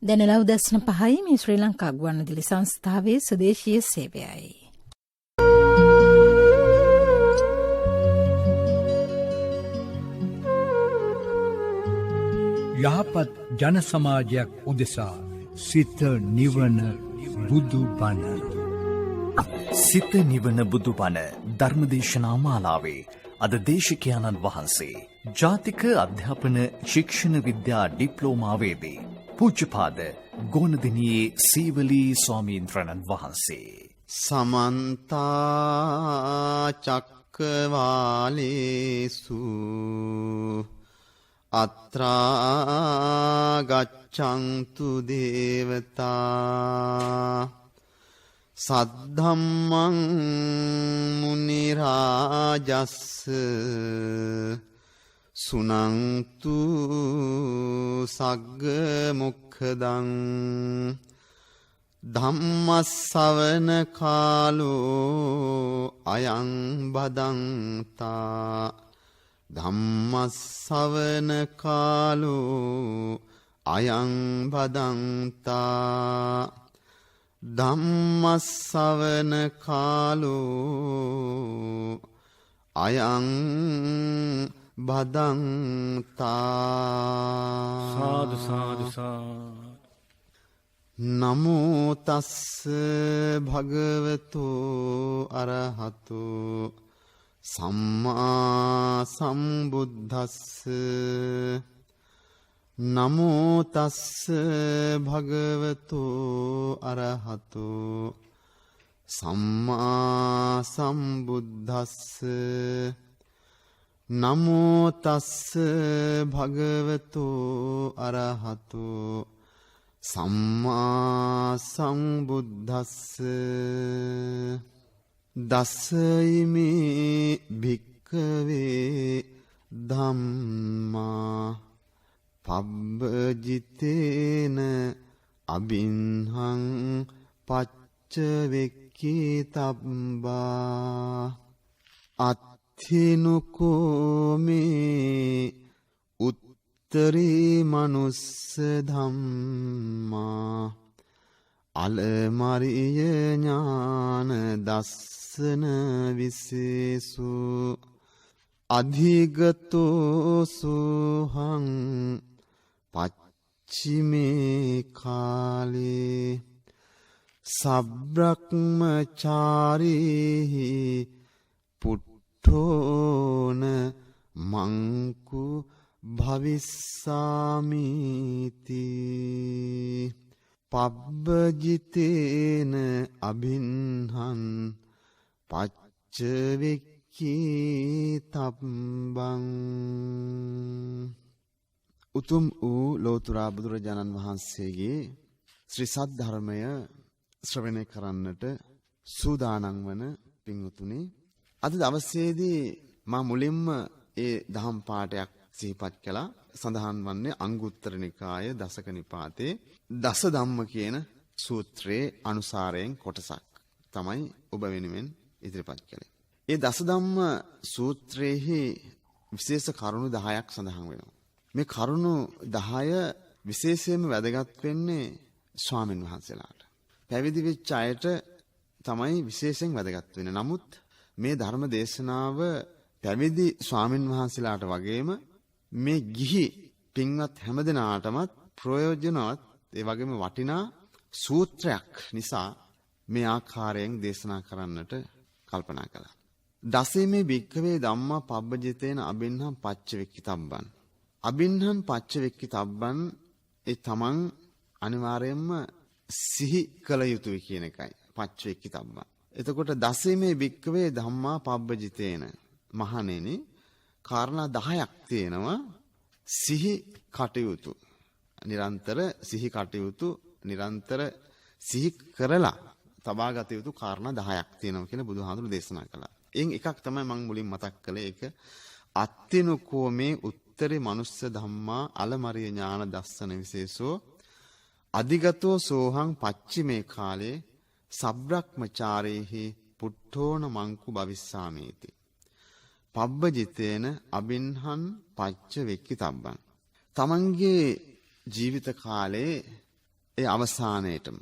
දැනලා උදැසන 5යි මේ ශ්‍රී ලංකා ගුවන්විදුලි සංස්ථාවේ ස්වදේශීය සේවයයි. යහපත් ජන සමාජයක් උදෙසා සිත නිවන බුදු බණ. සිත නිවන බුදු බණ ධර්මදේශනා මාලාවේ අද දේශකයන්න් වහන්සේ ජාතික අධ්‍යාපන ශික්ෂණ විද්‍යා ඩිප්ලෝමාවේදී පූජ්‍යපාද ගෝනදිනියේ සීවලී ස්වාමීන්ද්‍රණන් වහන්සේ. සමන්ත චක්කවාලේසු අත්‍රා ගච්ඡන්තු දේවතා සද්ධම්මං මුනි රාජස්ස සුනන්තු සග්ග මොක්ඛදං ධම්මස්සවන කාලෝ අයං බදන්තා ධම්මස්සවන කාලෝ අයං බදන්තා ධම්මස්සවන කාලෝ අයං බදන්තා. සාදු සාදු සාදු. නමෝ තස්ස භගවතු අරහතු සම්මා සම්බුද්දස්ස. නමෝ තස්ස භගවතු අරහතු සම්මා සම්බුද්දස්ස. නමෝ තස්ස භගවතු අරහතු සම්මා සම්බුද්දස්ස. දසයිමේ භික්ඛවේ ධම්මා පබ්බජිතේන අබින්හං පච්චවෙක්ඛිතබ්බා. අත්ථිනුකෝමේ උත්තරී මනුස්ස ධම්මා අලමරිය ඥාන දස්සන විශේසු අධිගතෝ සෝහං පච්චිමේ කාලේ සබ්‍රක්මචාරීහි පුට්ඨෝන මංකු භවිස්සාමිති. පබ්බජිතේන අබින්හං පච්චවෙක්ඛිතබ්බං. උතුම් වූ ලෝතුරා බුදුරජාණන් වහන්සේගේ ශ්‍රී සද්ධර්මය ශ්‍රවණය කරන්නට සූදානම් වන පින්වතුනි, අද දවසේදී මා මුලින්ම ඒ දහම් පාඩයක් සිහිපත් කළා. සඳහන් වන්නේ අංගුත්තර නිකාය දසක නිපාතේ දස ධම්ම කියන සූත්‍රයේ අනුසාරයෙන් කොටසක් තමයි ඔබ වෙනුවෙන් ඉදිරිපත් කළේ. ඒ දස ධම්ම සූත්‍රයේහි විශේෂ කරුණු 10ක් සඳහන් වෙනවා. මේ කරුණු 10 විශේෂයෙන්ම වැදගත් වෙන්නේ ස්වාමින් වහන්සේලාට. පැවිදි වෙච්ච අයට තමයි විශේෂයෙන් වැදගත් වෙන්නේ. නමුත් මේ ධර්ම දේශනාව පැවිදි ස්වාමින් වහන්සේලාට වගේම මේ ගිහි පින්වත් හැමදෙනාටමත් ප්‍රයෝජනවත් ඒ වගේම වටිනා සූත්‍රයක් නිසා මේ ආකාරයෙන් දේශනා කරන්නට කල්පනා කළා. දසීමේ භික්ඛවේ ධම්මා පබ්බජිතේන අබින්හං පච්චවෙක්ඛිතබ්බං. අබින්හං පච්චවෙක්ඛිතබ්බං ඒ තමන් අනිවාර්යයෙන්ම සිහි කළ යුතුයි කියන එකයි පච්චවෙක්ඛිතබ්බං. එතකොට දසීමේ භික්ඛවේ ධම්මා පබ්බජිතේන මහණෙනි කාරණා 10ක් තියෙනවා සිහි කටයුතු. නිරන්තර සිහි කටයුතු නිරන්තර සිහි කරලා තබාගත යුතු කාරණා 10ක් තියෙනවා කියලා බුදුහාමුදුරු දේශනා කළා. එයින් එකක් තමයි මම මුලින් මතක් කළේ. ඒක අත්තිනුකෝ මේ උත්තරේ මනුස්ස ධම්මා අලමරිය ඥාන දස්සන විශේෂෝ අධිගතෝ සෝහං පච්චිමේ කාලේ සබ්‍රක්මචාරේහි පුට්ඨෝන මංකු භවිස්සාමේති. පබ්බජිතේන අබින්හං පච්චවෙක්ඛිතබ්බං. තමන්ගේ ජීවිත කාලේ ඒ අවසානයේටම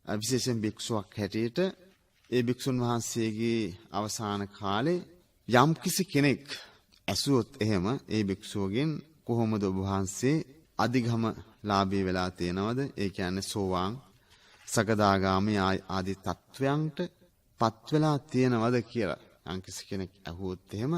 විශේෂයෙන් භික්ෂුවක් හැටියට ඒ භික්ෂුන් වහන්සේගේ අවසාන කාලේ යම් කිසි කෙනෙක් ඇසුවොත් එහෙම ඒ භික්ෂුවගෙන් කොහොමද ඔබ වහන්සේ අධිගම ලාභී වෙලා තියෙනවද? ඒ කියන්නේ සෝවාන් සකදාගාමී ආදී තත්වයන්ට පත් වෙලා තියෙනවද කියලා යම් කිසි කෙනෙක් අහුවොත් එහෙම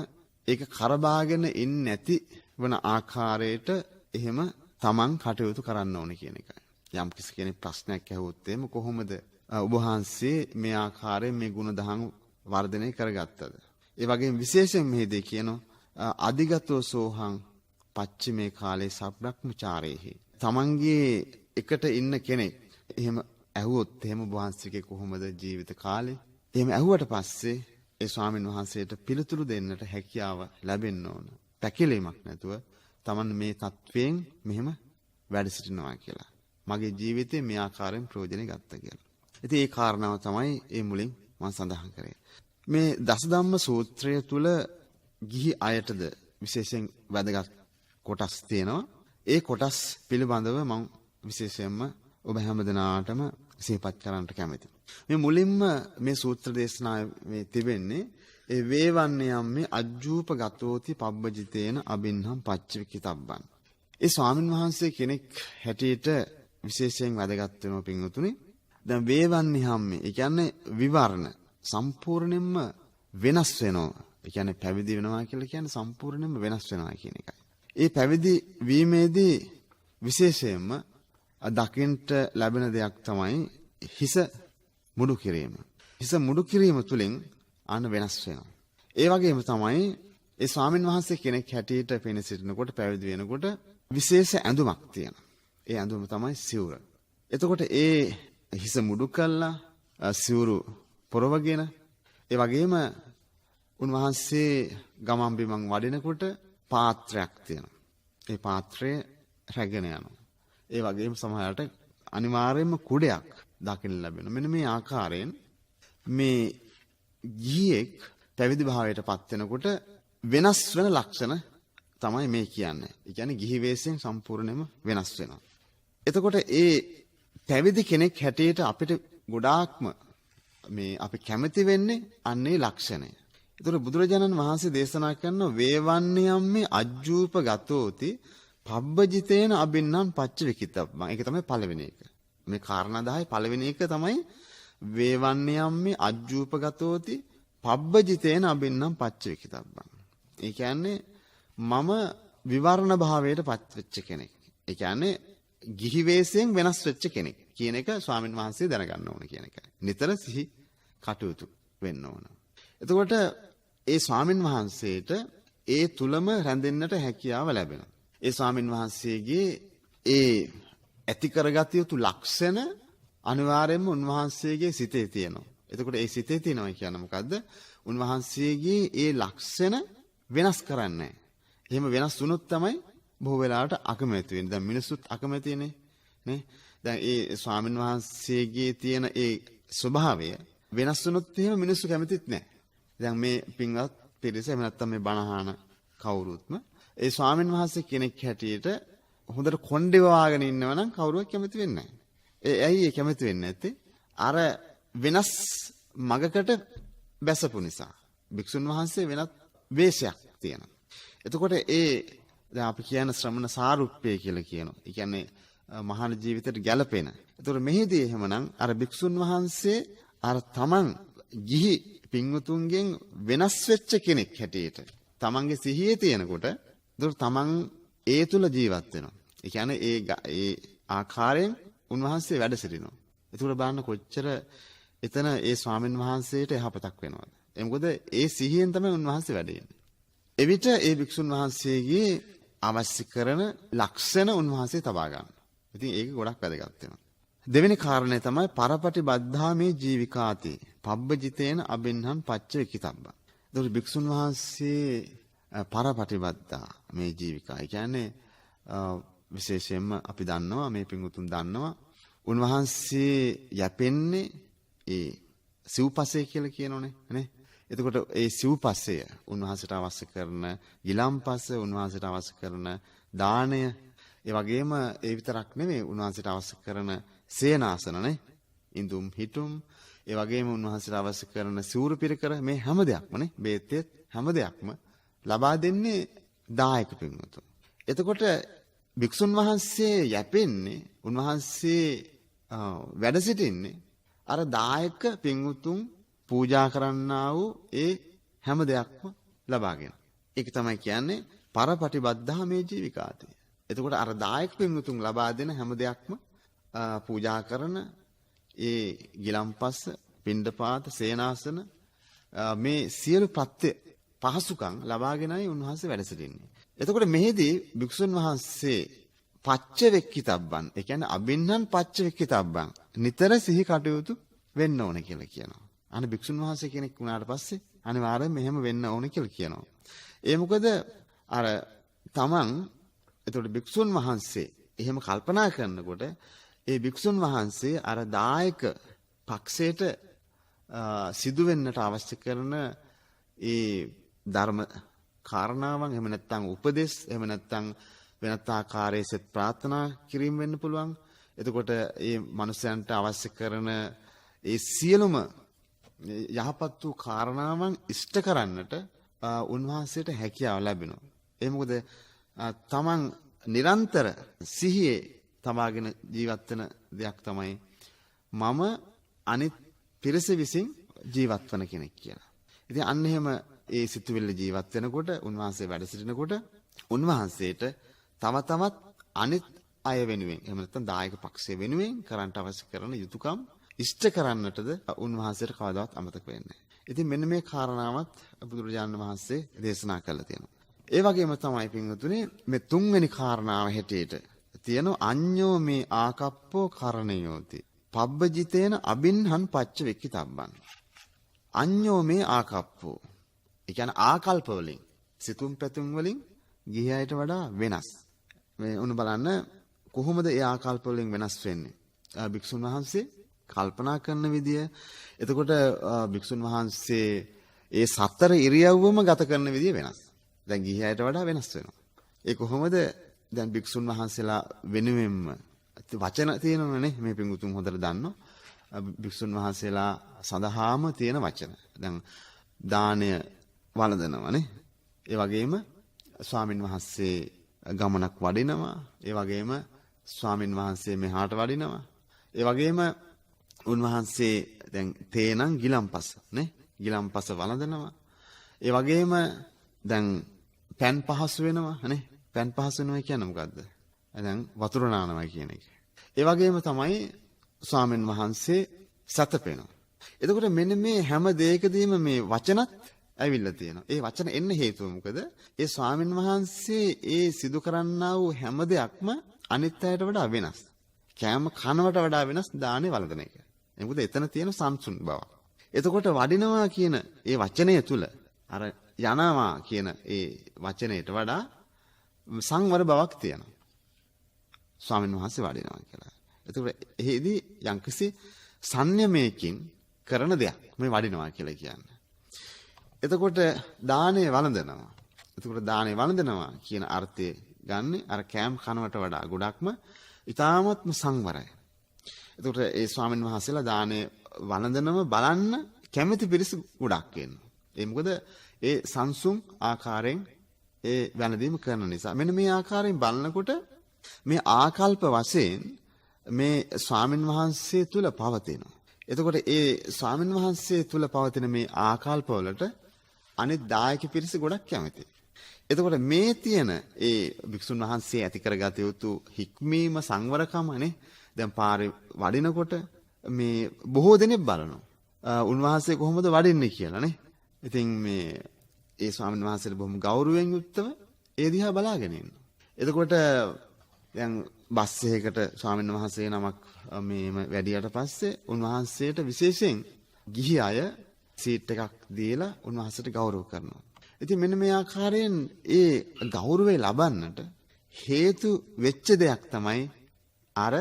ඒක කරබාගෙන ඉන්නේ නැති වන ආකාරයට එහෙම තමන් කටයුතු කරන්න ඕනේ කියන එකයි. යම් කිසි කෙනෙක් ප්‍රශ්නයක් ඇහුවොත් එහෙම කොහොමද ඔබ වහන්සේ මේ ආකාරයෙන් මේ ගුණ දහම් වර්ධනය කරගත්තද? ඒ වගේම විශේෂයෙන් මෙහිදී කියනවා අධිගතෝ සෝහං පච්චිමේ කාලේ සබ්‍රක්‍මචාරේහි. තමන්ගේ එකට ඉන්න කෙනෙක් එහෙම ඇහුවොත් එහෙම ඔබ වහන්සේගේ කොහොමද ජීවිත කාලේ? එහෙම ඇහුවට පස්සේ ඒ ස්වාමීන් වහන්සේට පිළිතුරු දෙන්නට හැකියාව ලැබෙන්න ඕන. පැකිලීමක් නැතුව තමන් මේ තත්වයෙන් මෙහෙම වැඩ සිටිනවා කියලා. මගේ ජීවිතේ මේ ආකාරයෙන් ප්‍රයෝජනෙ ගත්තා කියලා. ඉතින් ඒ කාරණාව තමයි ඒ මුලින් මම සඳහන් කරේ. මේ දසධම්ම සූත්‍රය තුල ගිහි අයටද විශේෂයෙන් වැදගත් කොටස් තියෙනවා. ඒ කොටස් පිළිබඳව මම විශේෂයෙන්ම ඔබ හැමදෙනාටම සිහිපත් කරන්නට කැමතියි. මේ මුලින්ම මේ සූත්‍ර දේශනාවේ තිබෙන්නේ ඒ වේවන්නයම්මේ අජ්ජූප ගතෝති පබ්බජිතේන අබින්හම් පච්චවිකිතබ්බන්. ඒ ස්වාමින් වහන්සේ කෙනෙක් හැටියට විශේෂයෙන් වැදගත් වෙනවා පින්වතුනි. දැන් වේවන්නයම්මේ ඒ කියන්නේ විවරණ සම්පූර්ණයෙන්ම වෙනස් වෙනවා. ඒ කියන්නේ පැවිදි වෙනවා කියලා කියන්නේ සම්පූර්ණයෙන්ම වෙනස් වෙනවා කියන එකයි. ඒ පැවිදි වීමේදී විශේෂයෙන්ම දකින්ට ලැබෙන දෙයක් තමයි හිස මුඩු කිරීම. හිස මුඩු කිරීම තුළින් අන්න වෙනස් වෙනවා. ඒ වගේම තමයි ඒ ස්වාමින් වහන්සේ කෙනෙක් හැටියට පෙනී සිටිනකොට පැවිදි වෙනකොට විශේෂ ඇඳුමක් තියෙනවා. ඒ ඇඳුම තමයි සිවුර. එතකොට ඒ හිස මුඩු කළා සිවුරු පොරවගෙන ඒ වගේම උන්වහන්සේ ගමන් බිමන් වඩිනකොට පාත්‍රයක් තියෙනවා. ඒ පාත්‍රය රැගෙන යනවා. ඒ වගේම සමහරට අනිවාර්යයෙන්ම කුඩයක් දකින්න ලැබෙනවා. මෙන්න මේ ආකාරයෙන් මේ ගිහියෙක් පැවිදි භාවයට පත් වෙනකොට වෙනස් වෙන ලක්ෂණ තමයි මේ කියන්නේ. ඒ කියන්නේ ගිහි වේශයෙන් සම්පූර්ණයෙන්ම වෙනස් වෙනවා. එතකොට ඒ පැවිදි කෙනෙක් හැටියට අපිට ගොඩාක්ම මේ අපි කැමති වෙන්නේ අන්නේ ලක්ෂණය. ඒතර බුදුරජාණන් වහන්සේ දේශනා කරන වේවන්නයම්මේ අජ්ජූප ගතෝති පබ්බජිතේන අබින්නම් පච්චවිකිතබ්බං. ඒක තමයි පළවෙනි එක. මේ කාරණා 10 පළවෙනි එක තමයි වේවන්නයම්මේ අජ්ජූප ගතෝති පබ්බජිතේන අබින්නම් පච්චවිකිතබ්බං. ඒ කියන්නේ මම විවරණ භාවයට පත් වෙච්ච කෙනෙක්. ඒ කියන්නේ ගිහි වේශයෙන් වෙනස් වෙච්ච කෙනෙක් කියන එක ස්වාමින් වහන්සේ දැනගන්න ඕන කියන එකයි. නිතර සිහි කටයුතු වෙන්න ඕන. එතකොට ඒ ස්වාමින් වහන්සේට ඒ තුලම රැඳෙන්නට හැකියාව ලැබෙනවා. ඒ ස්වාමින් වහන්සේගේ ඒ ඇති කරගත යුතු ලක්ෂණ අනිවාර්යයෙන්ම උන්වහන්සේගේ සිතේ තියෙනවා. එතකොට ඒ සිතේ තියෙනවා කියන්නේ මොකද්ද? උන්වහන්සේගේ ඒ ලක්ෂණ වෙනස් කරන්නේ නැහැ. එහෙම වෙනස් වුණොත් තමයි බොහෝ වෙලාවට අකමැති වෙන්නේ. දැන් මිනිස්සුත් අකමැතිනේ නේ. දැන් ඒ ස්වාමින් වහන්සේගේ තියෙන ඒ ස්වභාවය වෙනස් වුණොත් එහෙම මිනිස්සු කැමතිත් නැහැ. දැන් මේ පින්වත් පිරිස එහෙම නැත්නම් මේ බණහාන කවුරුත්ම ඒ ස්වාමින් වහන්සේ කෙනෙක් හැටියට හොඳට කොණ්ඩේ වවාගෙන ඉන්නව නම් කවුරුවත් කැමති වෙන්නේ නැහැ. ඇයි ඒ කැමති වෙන්නේ නැත්තේ? අර වෙනස් මගකට බැසපු නිසා. භික්ෂුන් වහන්සේ වෙනත් වේශයක් තියෙනවා. එතකොට ඒ දැන් අපි කියන ශ්‍රමණ සාරුප්පය කියලා කියනවා. ඒ කියන්නේ මහාන ජීවිතයට ගැළපෙන. එතකොට මෙහිදී එහෙමනම් අර භික්ෂුන් වහන්සේ අර තමන් ගිහි පින්වතුන්ගෙන් වෙනස් වෙච්ච කෙනෙක් හැටියට තමන්ගේ සිහියේ තියෙනකොට එතකොට තමන් ඒ තුල ජීවත් වෙනවා. ඒ කියන්නේ ඒ ආකාරයෙන් උන්වහන්සේ වැඩ සිටිනවා. එතකොට බලන්න කොච්චර එතන ඒ ස්වාමින් වහන්සේට යහපතක් වෙනවද? ඒ මොකද ඒ සිහියෙන් තමයි උන්වහන්සේ වැඩ ඉන්නේ. එවිට ඒ භික්ෂුන් වහන්සේගේ අවශ්‍ය කරන ලක්ෂණ උන්වහන්සේ තබා ගන්නවා. ඉතින් ඒක ගොඩක් වැදගත් වෙනවා. දෙවෙනි කාරණය තමයි පරපටිබද්ධා මේ ජීවිකාති පබ්බජිතේන අබින්හං පච්චවිකිතබ්බං. ඒතකොට භික්ෂුන් වහන්සේ පරපටිබද්ධා මේ ජීවිකා. ඒ කියන්නේ විශේෂයෙන්ම අපි දන්නවා මේ පිංගුතුන් දන්නවා උන්වහන්සේ යැපෙන්නේ ඒ සිව්පසය කියලා කියනෝනේ නේ. එතකොට ඒ සිව්පසය උන්වහන්සේට අවශ්‍ය කරන ගිලම්පස උන්වහන්සේට අවශ්‍ය කරන දාණය ඒ වගේම ඒ විතරක් නෙමෙයි උන්වහන්සේට අවශ්‍ය කරන සේනාසනනේ ඉඳුම් හිටුම් ඒ වගේම උන්වහන්සේට අවශ්‍ය කරන සිවුරු පිරකර මේ හැම දෙයක්මනේ බේතෙත් හැම දෙයක්ම ලබා දෙන්නේ දායක පින්වතුන්. එතකොට භික්ෂුන් වහන්සේ යැපෙන්නේ උන්වහන්සේ වැඩ සිටින්නේ අර දායක පින්වතුන් පූජා කරන්නා වූ ඒ හැම දෙයක්ම ලබාගෙන. ඒක තමයි කියන්නේ පරපටිබද්ධා මේ ජීවිකාතේ. එතකොට අර දායක පින්වතුන් ලබා දෙන හැම දෙයක්ම පූජා කරන ඒ ගිලම්පස්ස, පිණ්ඩපාත, සේනාසන මේ සියලු ප්‍රත්‍ය පහසුකම් ලබාගෙනයි උන්වහන්සේ වැඩ සිටින්නේ. එතකොට මෙහිදී භික්ෂුන් වහන්සේ පච්ච වෙක්කිතබ්බන්, ඒ කියන්නේ අබින්හන් පච්ච වෙක්කිතබ්බන් නිතර සිහි කටයුතු වෙන්න ඕන කියලා කියනවා. අනේ භික්ෂුන් වහන්සේ කෙනෙක් වුණාට පස්සේ අනිවාර්යයෙන් මෙහෙම වෙන්න ඕන කියලා කියනවා. ඒ මොකද අර තමන් එතකොට භික්ෂුන් වහන්සේ එහෙම කල්පනා කරනකොට ඒ භික්ෂුන් වහන්සේ අර දායක පක්ෂයට සිදු වෙන්නට අවශ්‍ය කරන ඒ ධර්ම කාරණාවන් එහෙම නැත්නම් උපදෙස් එහෙම නැත්නම් වෙනත් ආකාරයේ සෙත් ප්‍රාර්ථනා කිරීම වෙන්න පුළුවන්. එතකොට ඒ මනුස්සයන්ට අවශ්‍ය කරන ඒ සියලුම යහපත් වූ කාරණාවන් ඉෂ්ට කරන්නට උන්වහන්සේට හැකියාව ලැබෙනවා. ඒ මොකද තමන් නිරන්තර සිහියේ තබාගෙන ජීවත් වෙන දෙයක් තමයි මම අනිත් පිරිස විසින් ජීවත් වන කෙනෙක් කියලා. ඉතින් අන්න එහෙම ඒ සිතුවිල්ල ජීවත් වෙනකොට උන්වහන්සේ වැඩ සිටිනකොට උන්වහන්සේට තව තවත් අනිත් අය වෙනුවෙන් එහෙම නැත්නම් දායක පක්ෂය වෙනුවෙන් කරන්නට අවශ්‍ය කරන යුතුයකම් ඉෂ්ට කරන්නටද උන්වහන්සේට කවදාවත් අමතක වෙන්නේ නැහැ. ඉතින් මෙන්න මේ කාරණාවත් බුදුරජාණන් වහන්සේ දේශනා කළා තියෙනවා. ඒ වගේම තමයි පින්වතුනි මේ තුන්වෙනි කාරණාව හැටියට තියෙන අඤ්ඤෝ මේ ආකප්පෝ කරණියෝති. පබ්බජිතේන අබින්හන් පච්ච වෙක්කිතබ්බන්. අඤ්ඤෝ මේ ආකප්පෝ. ඒ කියන්නේ ආකල්ප වලින් සිතුම් පැතුම් වලින් ගිහි අයට වඩා වෙනස්. මේ උණු බලන්න කොහොමද ඒ ආකල්ප වලින් වෙනස් වෙන්නේ? භික්ෂුන් වහන්සේ කල්පනා කරන විදිය එතකොට භික්ෂුන් වහන්සේ ඒ සතර ඉරියව්වම ගත කරන විදිය වෙනස්. දැන් ගිහි අයට වඩා වෙනස් වෙනවා. ඒ කොහොමද දැන් භික්ෂුන් වහන්සේලා වෙනුවෙන්ම වචන තියෙනවනේ මේ පිඟුතුන් හොඳට දන්නවා. භික්ෂුන් වහන්සේලා සඳහාම තියෙන වචන. දැන් දානය වළඳනවානේ. ඒ වගේම ස්වාමින් වහන්සේ ගමනක් වඩිනවා. ඒ වගේම ස්වාමින් වහන්සේ මෙහාට වඩිනවා. ඒ වගේම උන්වහන්සේ දැන් තේනම් ගිලම්පස නේ ගිලම්පස වළඳනවා. ඒ වගේම දැන් පෑන් පහසු වෙනවා නේ පෑන් පහසු වෙනවා කියන්නේ මොකද්ද? දැන් වතුර නානවා කියන එක. ඒ වගේම තමයි ස්වාමීන් වහන්සේ සතපෙනවා. එතකොට මෙන්න මේ හැම දෙයකදීම මේ වචනත් ඇවිල්ලා තියෙනවා. ඒ වචන එන්න හේතුව මොකද? ඒ ස්වාමීන් වහන්සේ ඒ සිදු කරන්නා වූ හැම දෙයක්ම අනිත් අයට වඩා වෙනස්. කෑම කනවට වඩා වෙනස් දානේ වළඳන එක. මොකද එතන තියෙන සංසුන් බව. එතකොට වඩිනවා කියන ඒ වචනය තුල අර යනවා කියන ඒ වචනයට වඩා සංවර බවක් තියෙනවා. ස්වාමීන් වහන්සේ වඩිනවා කියලා. එතකොට එහිදී යම්කිසි සංයමයකින් කරන දෙයක් මේ වඩිනවා කියලා කියන්නේ. එතකොට දානේ වළඳනවා. එතකොට දානේ වළඳනවා කියන අර්ථය ගන්න අර කෑම කනවට වඩා ගොඩක්ම ඊ타මත්ම සංවරයි. එතකොට ඒ ස්වාමීන් වහන්සේලා දානේ වළඳනම බලන්න කැමැති පිරිස ගොඩක් ඉන්නවා. ඒ මොකද ඒ සංසුන් ආකාරයෙන් ඒ වැළඳීම කරන නිසා. මෙන්න මේ ආකාරයෙන් බලනකොට මේ ආකල්ප වශයෙන් මේ ස්වාමීන් වහන්සේ තුල පවතිනවා. එතකොට ඒ ස්වාමීන් වහන්සේ තුල පවතින මේ ආකල්ප වලට අනිත් දායක පිරිස ගොඩක් කැමතියි. එතකොට මේ තියෙන ඒ භික්ෂුන් වහන්සේ ඇති කරගත යුතු හික්මීම සංවරකමනේ දැන් පාරේ වඩිනකොට මේ බොහෝ දෙනෙක් බලනවා. උන්වහන්සේ කොහොමද වඩින්නේ කියලා නේ. ඉතින් මේ ඒ ස්වාමීන් වහන්සේට බොහොම ගෞරවයෙන් යුක්තව ඒ දිහා බලාගෙන ඉන්නවා. එතකොට දැන් බස් එකකට ස්වාමීන් වහන්සේ නමක් මේම වැඩියට පස්සේ උන්වහන්සේට විශේෂයෙන් ගිහි අය සීට් එකක් දීලා උන්වහන්සේට ගෞරව කරනවා. ඉතින් මෙන්න මේ ආකාරයෙන් ඒ ගෞරවය ලබන්නට හේතු වෙච්ච දෙයක් තමයි අර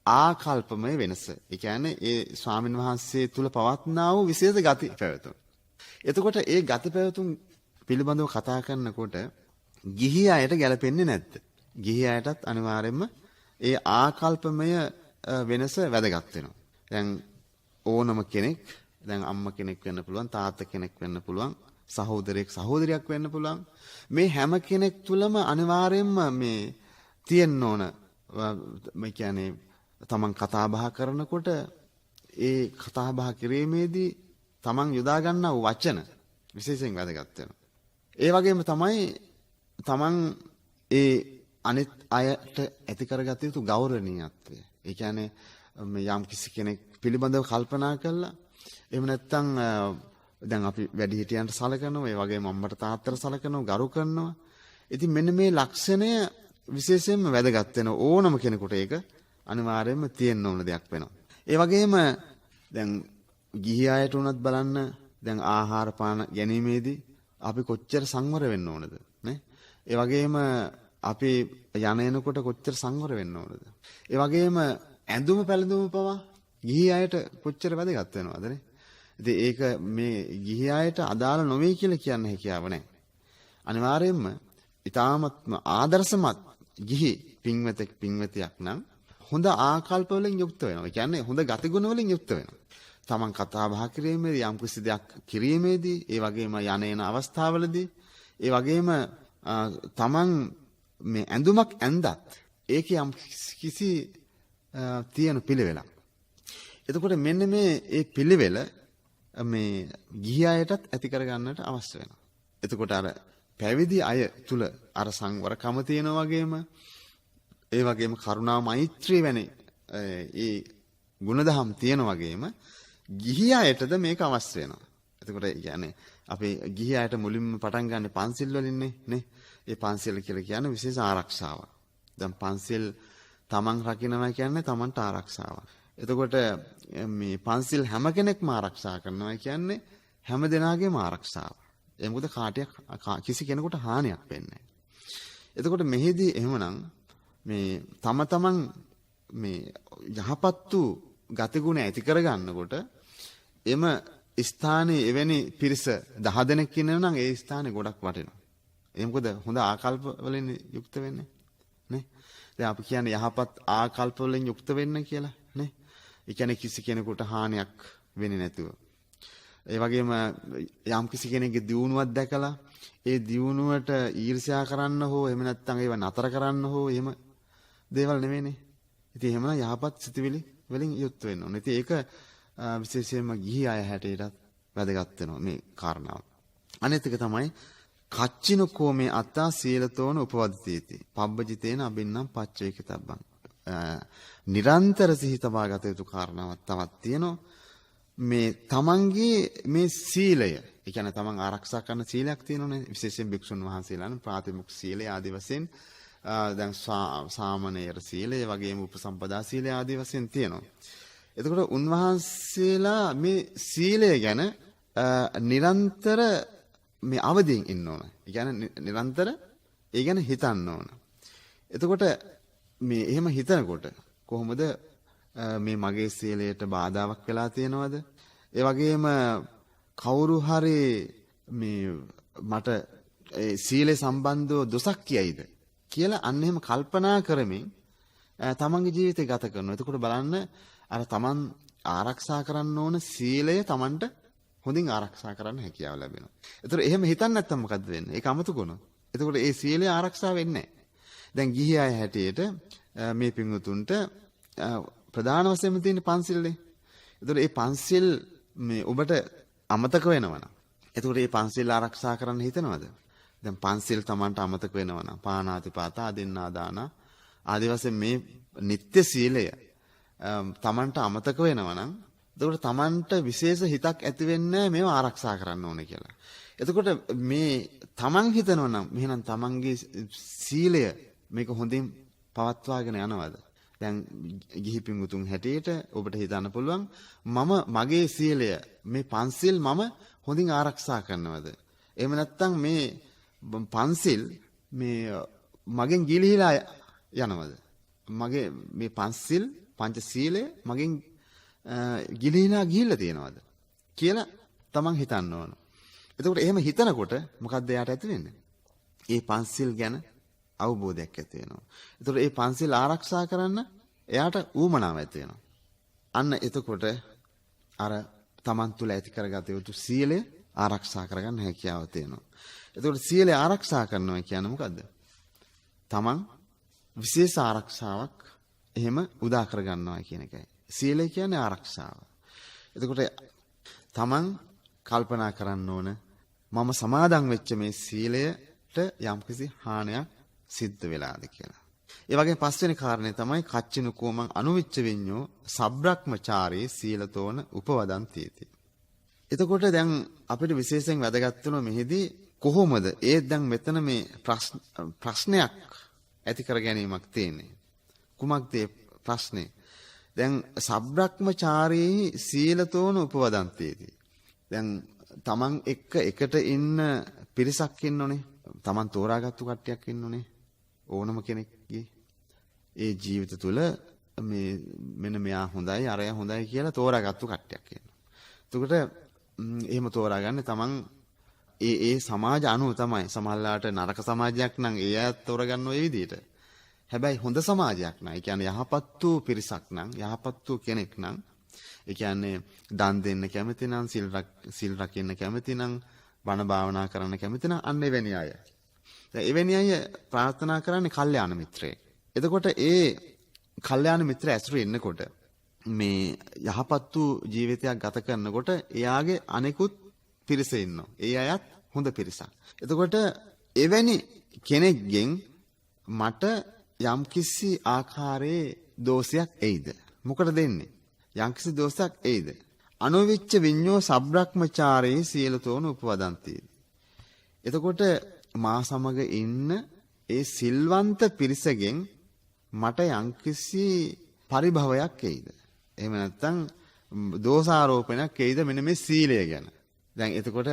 ආකල්පමය වෙනස. ඒ කියන්නේ ඒ ස්වාමීන් වහන්සේ තුල පවත්නා වූ විශේෂ ගති පැවතුම්. එතකොට ඒ ගති පැවතුම් පිළිබඳව කතා කරනකොට ගිහි අයට ගැලපෙන්නේ නැද්ද? ගිහි අයටත් අනිවාර්යයෙන්ම ඒ ආකල්පමය වෙනස වැදගත් වෙනවා. දැන් ඕනම කෙනෙක් දැන් අම්මා කෙනෙක් වෙන්න පුළුවන්, තාත්තා කෙනෙක් වෙන්න පුළුවන්, සහෝදරයෙක් සහෝදරියක් වෙන්න පුළුවන්. මේ හැම කෙනෙක් තුළම අනිවාර්යයෙන්ම මේ තියෙන්න ඕන මේ කියන්නේ තමන් කතා බහ කරනකොට ඒ කතා බහ කිරීමේදී තමන් යොදා ගන්නා වචන විශේෂයෙන් වැදගත් වෙනවා. ඒ වගේම තමයි තමන් ඒ අනිත් අයට ඇති කරගත යුතු ගෞරවණීයත්වය. ඒ කියන්නේ යම් කිසි කෙනෙක් පිළිබඳව කල්පනා කළා. එහෙම නැත්නම් දැන් අපි වැඩිහිටියන්ට සලකනවා, ඒ වගේම අම්මට තාත්තට සලකනවා, ගරු කරනවා. ඉතින් මෙන්න මේ ලක්ෂණය විශේෂයෙන්ම වැදගත් වෙන ඕනම කෙනෙකුට ඒක අනිවාර්යයෙන්ම තියෙන්න ඕන දෙයක් වෙනවා. ඒ වගේම දැන් ගිහි අයට උනත් බලන්න දැන් ආහාර පාන ගැනීමේදී අපි කොච්චර සංවර වෙන්න ඕනද නේ? ඒ වගේම අපි යන එනකොට කොච්චර සංවර වෙන්න ඕනද? ඒ වගේම ඇඳුම පැළඳුම පවා ගිහි අයට කොච්චර වැදගත් වෙනවද නේ? ඉතින් ඒක මේ ගිහි අයට අදාළ නොවේ කියලා කියන්න හැකියාව නැහැ. අනිවාර්යයෙන්ම ඊ타ත්ම ආදර්ශමත් ගිහි පින්වතෙක් පින්වතියක් නම් හොඳ ආකල්ප වලින් යුක්ත වෙනවා. ඒ කියන්නේ හොඳ ගතිගුණ වලින් යුක්ත වෙනවා. තමන් කතා බහ කිරීමේදී යම් කිසි දෙයක් කිරීමේදී, ඒ වගේම යන එන අවස්ථාවලදී, ඒ වගේම තමන් මේ ඇඳුමක් ඇඳත් ඒකේ යම් කිසි තියෙන පිළිවෙලක්. එතකොට මෙන්න මේ ඒ පිළිවෙල මේ ගිහි අයටත් ඇති කරගන්නට අවශ්‍ය වෙනවා. එතකොට අර පැවිදි අය තුල අර සංවරකම තියෙනා වගේම ඒ වගේම කරුණා මෛත්‍රිය වැනි ඒ ගුණධම් තියෙන වගේම ගිහි අයටද මේක අවශ්‍ය වෙනවා. එතකොට කියන්නේ අපි ගිහි අයට මුලින්ම පටන් ගන්න පන්සිල් වලින්නේ නේ. ඒ පන්සිල් කියලා කියන්නේ විශේෂ ආරක්ෂාවක්. දැන් පන්සිල් තමන් රකින්නවා කියන්නේ තමන්ට ආරක්ෂාවක්. එතකොට මේ පන්සිල් හැම කෙනෙක්ම ආරක්ෂා කරනවා කියන්නේ හැම දෙනාගේම ආරක්ෂාව. ඒ මොකද කාටයක් කිසි කෙනෙකුට හානියක් වෙන්නේ නැහැ. එතකොට මෙහිදී එහෙමනම් මේ තමන් මේ යහපත් වූ ගතිගුණ ඇති කරගන්නකොට එම ස්ථානයේ එවැනි පිරිස 10 දෙනෙක් ඉන්නවා නම් ඒ ස්ථානේ ගොඩක් වටිනවා. ඒ මොකද හොඳ ආකල්ප වලින් යුක්ත වෙන්නේ නේ. දැන් අපි කියන්නේ යහපත් ආකල්ප වලින් යුක්ත වෙන්න කියලා නේ. ඒ කියන්නේ කිසි කෙනෙකුට හානියක් වෙන්නේ නැතුව. ඒ වගේම යම් කිසි කෙනෙක්ගේ දියුණුවක් දැකලා ඒ දියුණුවට ඊර්ෂ්‍යා කරන්න හෝ එහෙම නැත්නම් ඒව නතර කරන්න හෝ එහෙම දේවල් නෙවෙයිනේ. ඉතින් එහෙමනම් යහපත් සිතුවිලි වලින් යුක්ත වෙන්න ඕනේ. ඉතින් ඒක විශේෂයෙන්ම ගිහි අය හැටියටත් වැදගත් වෙනවා මේ කාරණාව. අනිත් එක තමයි කච්චිනකෝ මේ අත්තා සීලතෝන උපවදිතේති. පබ්බජිතේන අබින්නම් පච්චේකිතබ්බං. නිරන්තර සිහි තබා ගත යුතු කාරණාවක් තවත් තියෙනවා. මේ තමන්ගේ මේ සීලය, ඒ කියන්නේ තමන් ආරක්ෂා කරන සීලයක් තියෙනවනේ. විශේෂයෙන් භික්ෂුන් වහන්සේලාන ප්‍රාතිමොක්ඛ සීලය ආදී වශයෙන් දැන් සාමණේර සීලය වගේම උපසම්පදා සීලය ආදී වශයෙන් තියෙනවා. එතකොට උන්වහන්සේලා මේ සීලය ගැන නිරන්තර මේ අවදීන් ඉන්න ඕන. ඒ කියන්නේ නිරන්තර ඒ ගැන හිතන්න ඕන. එතකොට මේ එහෙම හිතනකොට කොහොමද මේ මගේ සීලයට බාධාවක් වෙලා තියෙනවද? ඒ වගේම කවුරු හරි මේ මට සීලේ සම්බන්ධව දොසක් කියයිද කියලා අන්න එහෙම කල්පනා කරමින් තමන්ගේ ජීවිතය ගත කරනවා. එතකොට බලන්න අර තමන් ආරක්ෂා කරන්න ඕන සීලය තමන්ට හොඳින් ආරක්ෂා කරන්න හැකියාව ලැබෙනවා. එතකොට එහෙම හිතන්නේ නැත්නම් මොකද්ද වෙන්නේ? ඒක අමතක වුණා. එතකොට ඒ සීලය ආරක්ෂා වෙන්නේ නැහැ. දැන් ගිහි අය හැටියට මේ පින්වුතුන්ට ප්‍රධාන වශයෙන්ම තියෙන පන්සිල්නේ. එතකොට මේ පන්සිල් මේ ඔබට අමතක වෙනවා නම් එතකොට මේ පන්සිල් ආරක්ෂා කරන්න හිතනවද? දැන් පන්සිල් තමන්ට අමතක වෙනවා නම් පාණාතිපාතා අදින්නා දාන ආදී වශයෙන් මේ නිත්‍ය සීලය තමන්ට අමතක වෙනවා නම් එතකොට තමන්ට විශේෂ හිතක් ඇති වෙන්නේ මේව ආරක්ෂා කරන්න ඕනේ කියලා. එතකොට මේ තමන් හිතනවා නම් මෙහෙනම් තමන්ගේ සීලය මේක හොඳින් පවත්වාගෙන යනවද? දැන් ගිහි පින්වුතුන් හැටියට ඔබට හිතන්න පුළුවන් මම මගේ සීලය මේ පන්සිල් මම හොඳින් ආරක්ෂා කරනවද? එහෙම නැත්නම් මේ පන්සිල් මේ මගෙන් ගිලිහිලා යනවද? මගේ මේ පන්සිල් පංච සීලය මගෙන් ගිලිහිලා ගිහිල්ලා තියෙනවද කියලා තමන් හිතන්න ඕන. එතකොට එහෙම හිතනකොට මොකක්ද යාට ඇති වෙන්නේ? ඒ පන්සිල් ගැන අවබෝධයක් ඇති වෙනවා. ඒතකොට මේ පන්සිල් ආරක්ෂා කරන්න එයාට ඌමනාව ඇති වෙනවා. අන්න එතකොට අර තමන් තුළ ඇති කරගත යුතු සීලය ආරක්ෂා කරගන්න හැකියාව තියෙනවා. එතකොට සීලය ආරක්ෂා කරනවා කියන්නේ මොකද්ද? තමන් විශේෂ ආරක්ෂාවක් එහෙම උදා කරගන්නවා කියන එකයි. සීලය කියන්නේ ආරක්ෂාව. එතකොට තමන් කල්පනා කරන්න ඕන මම සමාදන් වෙච්ච මේ සීලයට යම්කිසි හානියක් සිද්ධ වෙලාද කියලා. ඒ වගේ පස්වෙනි කාරණේ තමයි කච්චිනුකෝ මං අනුවිච්ච විඤ්ඤෝ සබ්‍රක්‍මචාරී සීලතෝන උපවදන්තිති. එතකොට දැන් අපිට විශේෂයෙන් වැදගත් වෙනවා මෙහිදී කොහොමද දැන් මෙතන මේ ප්‍රශ්නයක් ඇති කර ගැනීමක් තියෙන්නේ. කුමක්ද ප්‍රශ්නේ? දැන් සබ්‍රක්‍මචාරී සීලතෝන උපවදන්තිති. දැන් තමන් එකට ඉන්න පිරිසක් ඉන්නෝනේ. තමන් තෝරාගත්තු කට්ටියක් ඉන්නෝනේ. ඕනම කෙනෙක්ගේ ඒ ජීවිත තුළ මේ මෙන්න මෙයා හොඳයි අරයා හොඳයි කියලා තෝරාගත්තු කට්ටියක් ඉන්නවා. එතකොට එහෙම තෝරාගන්නේ තමන් ඒ සමාජ අනුව තමයි. සමහරලාට නරක සමාජයක් නම් ඒ අයත් තෝරගන්න ওই විදිහට. හැබැයි හොඳ සමාජයක් නම්, ඒ කියන්නේ යහපත් වූ පිරිසක් නම්, යහපත් වූ කෙනෙක් නම්, ඒ කියන්නේ දන් දෙන්න කැමති නම්, සිල් රකින්න කැමති නම්, බණ භාවනා කරන්න කැමති නම් අන්න එවැනි අය. එවැනි අය ප්‍රාර්ථනා කරන්නේ කල්යාණ මිත්‍රයෙක්. එතකොට ඒ කල්යාණ මිත්‍ර ඇසුරේ ඉන්නකොට මේ යහපත් වූ ජීවිතයක් ගත කරනකොට එයාගේ අනෙකුත් පිරිස ඉන්නවා. ඒ අයත් හොඳ පිරිසක්. එතකොට එවැනි කෙනෙක්ගෙන් මට යම්කිසි ආකාරයේ දෝෂයක් එයිද? මොකද දෙන්නේ? යම්කිසි දෝෂයක් එයිද? අනුවිච්ච විඤ්ඤෝ සබ්‍රක්‍මචාරී සීලතෝන උපවදන්ති. එතකොට මා සමග ඉන්න ඒ සිල්වන්ත පිරිසගෙන් මට යම්කිසි පරිභවයක් එයිද? එහෙම නැත්නම් දෝෂාරෝපණයක් එයිද මෙන්න මේ සීලය ගැන? දැන් එතකොට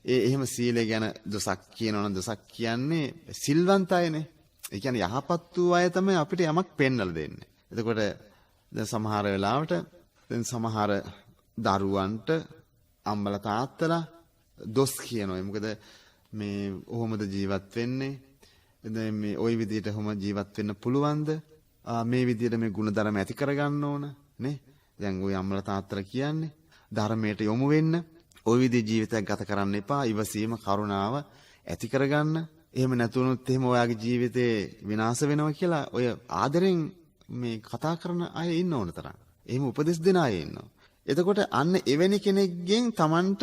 එහෙම සීලය ගැන දොසක් කියනවනම් දොසක් කියන්නේ සිල්වන්ත අයනේ. ඒ කියන්නේ යහපත් වූ අය තමයි අපිට යමක් පෙන්වලා දෙන්නේ. එතකොට දැන් සමහර වෙලාවට දැන් සමහර දරුවන්ට අම්මලා තාත්තලා දොස් කියනවා. මොකද මේ ඔහොමද ජීවත් වෙන්නේ? දැන් මේ ওই විදිහට ඔහොම ජීවත් වෙන්න පුළුවන්ද? මේ විදිහට මේ ಗುಣධර්ම ඇති කරගන්න ඕන නේ? දැන් ওই අම්මලා තාත්තලා කියන්නේ ධර්මයට යොමු වෙන්න, ওই විදිහේ ජීවිතයක් ගත කරන්න එපා. ඉවසීම, කරුණාව ඇති කරගන්න. එහෙම නැතුනොත් එහෙම ඔයාගේ ජීවිතේ විනාශ වෙනවා කියලා ඔය ආදරෙන් මේ කතා කරන අය ඉන්න ඕන තරම්. එහෙම උපදෙස් දෙන අය ඉන්නවා. එතකොට අන්න එවැනි කෙනෙක්ගෙන් Tamanට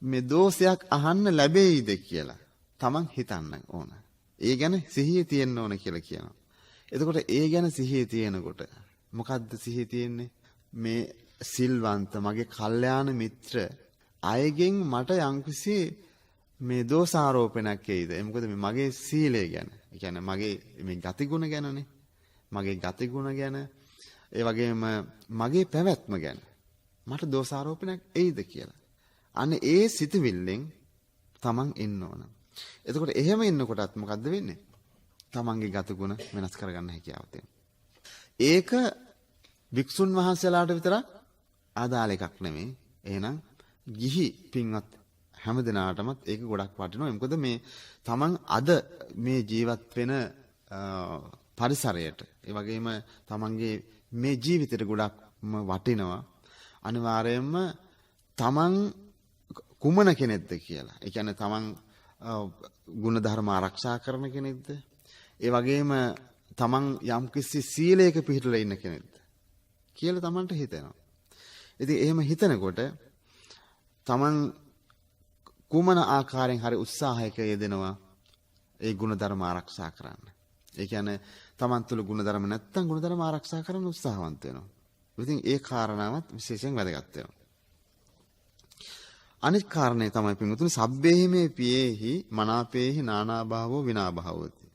මේ දෝෂයක් අහන්න ලැබෙයිද කියලා Taman හිතන්න ඕන. ඒ ගැන සිහිය තියෙන්න ඕන කියලා කියනවා. එතකොට ඒ ගැන සිහිය තියෙනකොට මොකද්ද සිහිය තියෙන්නේ? මේ සිල්වන්ත මගේ කල්යාණ මිත්‍ර අයගෙන් මට යම්කිසි මේ දෝෂාරෝපණයක් එයිද? මොකද මේ මගේ සීලය ගැන. ඒ කියන්නේ මගේ මේ ගතිගුණ ගැනනේ. මගේ ගතිගුණ ගැන ඒ වගේම මගේ පැවැත්ම ගැන මට දෝෂාරෝපණයක් එයිද කියලා. අන්න ඒ සිතුවිල්ලෙන් තමන් ඉන්න ඕන. එතකොට එහෙම ඉන්නකොටත් මොකද්ද වෙන්නේ? තමන්ගේ ගතිගුණ වෙනස් කරගන්න හැකියාව තියෙනවා. ඒක වික්ෂුන් වහන්සේලාට විතරක් අදාළ එකක් නෙමෙයි. එහෙනම් ගිහි පින්වත් හැමදෙනාටමත් ඒක ගොඩක් වටිනවා. මොකද මේ තමන් අද මේ ජීවත් වෙන පරිසරයට ඒ වගේම තමන්ගේ මේ ජීවිතේට ගොඩක්ම වටිනවා. අනිවාර්යයෙන්ම තමන් කුමන කෙනෙක්ද කියලා. ඒ කියන්නේ තමන් ගුණධර්ම ආරක්ෂා කරන කෙනෙක්ද? ඒ වගේම තමන් යම්කිසි සීලයක පිළිපදලා ඉන්න කෙනෙක්ද කියලා තමන්ට හිතෙනවා. ඉතින් එහෙම හිතනකොට තමන් කුමන ආකාරයෙන් හරි උත්සාහයක යෙදෙනවා ඒ ගුණධර්ම ආරක්ෂා කරන්න. ඒ කියන්නේ තමන් තුළ ගුණධර්ම නැත්තම් ගුණධර්ම ආරක්ෂා කරන්න උත්සාහවන්ත වෙනවා. ඉතින් ඒ කාරණාවත් විශේෂයෙන් වැදගත් වෙනවා. අනිත් කාරණේ තමයි පින්වතුනි සබ්බේහි මේ පියේහි මනාපේහි නානාභාවෝ විනාභාවෝති.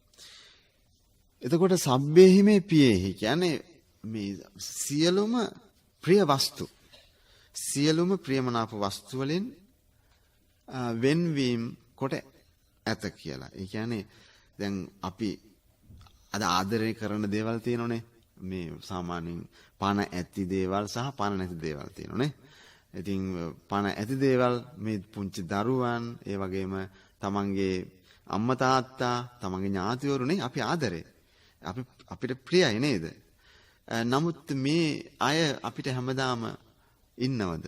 එතකොට සබ්බේහි මේ පියේහි කියන්නේ මේ සියලුම ප්‍රිය වස්තු සියලුම ප්‍රියමනාප වස්තු වලින් වෙන්වීම කොට ඇත කියලා. ඒ කියන්නේ දැන් අපි අද ආදරය කරන දේවල් තියෙනෝනේ. මේ සාමාන්‍යයෙන් පණ ඇති දේවල් සහ පණ නැති දේවල් තියෙනෝනේ. ඉතින් පණ ඇති දේවල් මේ පුංචි දරුවන් ඒ වගේම තමන්ගේ අම්මා තාත්තා තමන්ගේ ඥාතිවරුනේ අපි ආදරේ. අපිට ප්‍රියයි නේද? නමුත් මේ අය අපිට හැමදාම ඉන්නවද?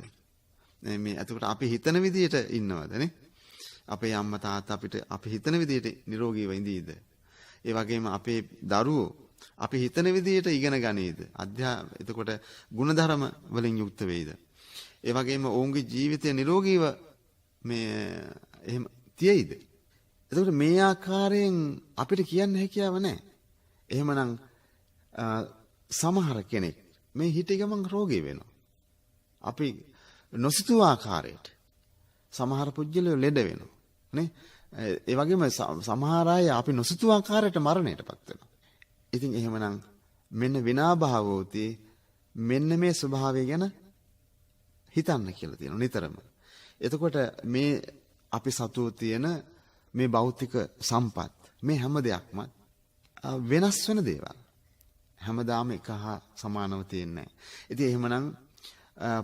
මේ එතකොට අපි හිතන විදියට ඉන්නවද නේ? අපේ අම්මා තාත්තා අපිට අපි හිතන විදියට නිරෝගීව ඉඳීද? ඒ වගේම අපේ දරුවෝ අපි හිතන විදියට ඉගෙන ගනීද? එතකොට ಗುಣධර්ම වලින් යුක්ත වෙයිද? ඒ වගේම ඔවුන්ගේ ජීවිතය නිරෝගීව මේ එහෙම තියෙයිද? එතකොට මේ ආකාරයෙන් අපිට කියන්න හැකියාව නැහැ. එහෙමනම් සමහර කෙනෙක් මේ හිතේ ගමන් රෝගී වෙනවා. අපි නොසිතූ ආකාරයට සමහර පුජ්‍යලෝ ලෙඩ වෙනවා. නේ? ඒ වගේම සමහර අය අපි නොසිතූ ආකාරයට මරණයටපත් වෙනවා. ඉතින් එහෙමනම් මෙන්න විනාභාවෝති මෙන්න මේ ස්වභාවය ගැන හිතන්න කියලා තියෙනවා නිතරම. එතකොට මේ අපි සතුව තියෙන මේ භෞතික සම්පත් මේ හැම දෙයක්ම වෙනස් වෙන දේවල්. හැමදාම එක හා සමානව තියෙන්නේ නැහැ. ඉතින් එහෙමනම්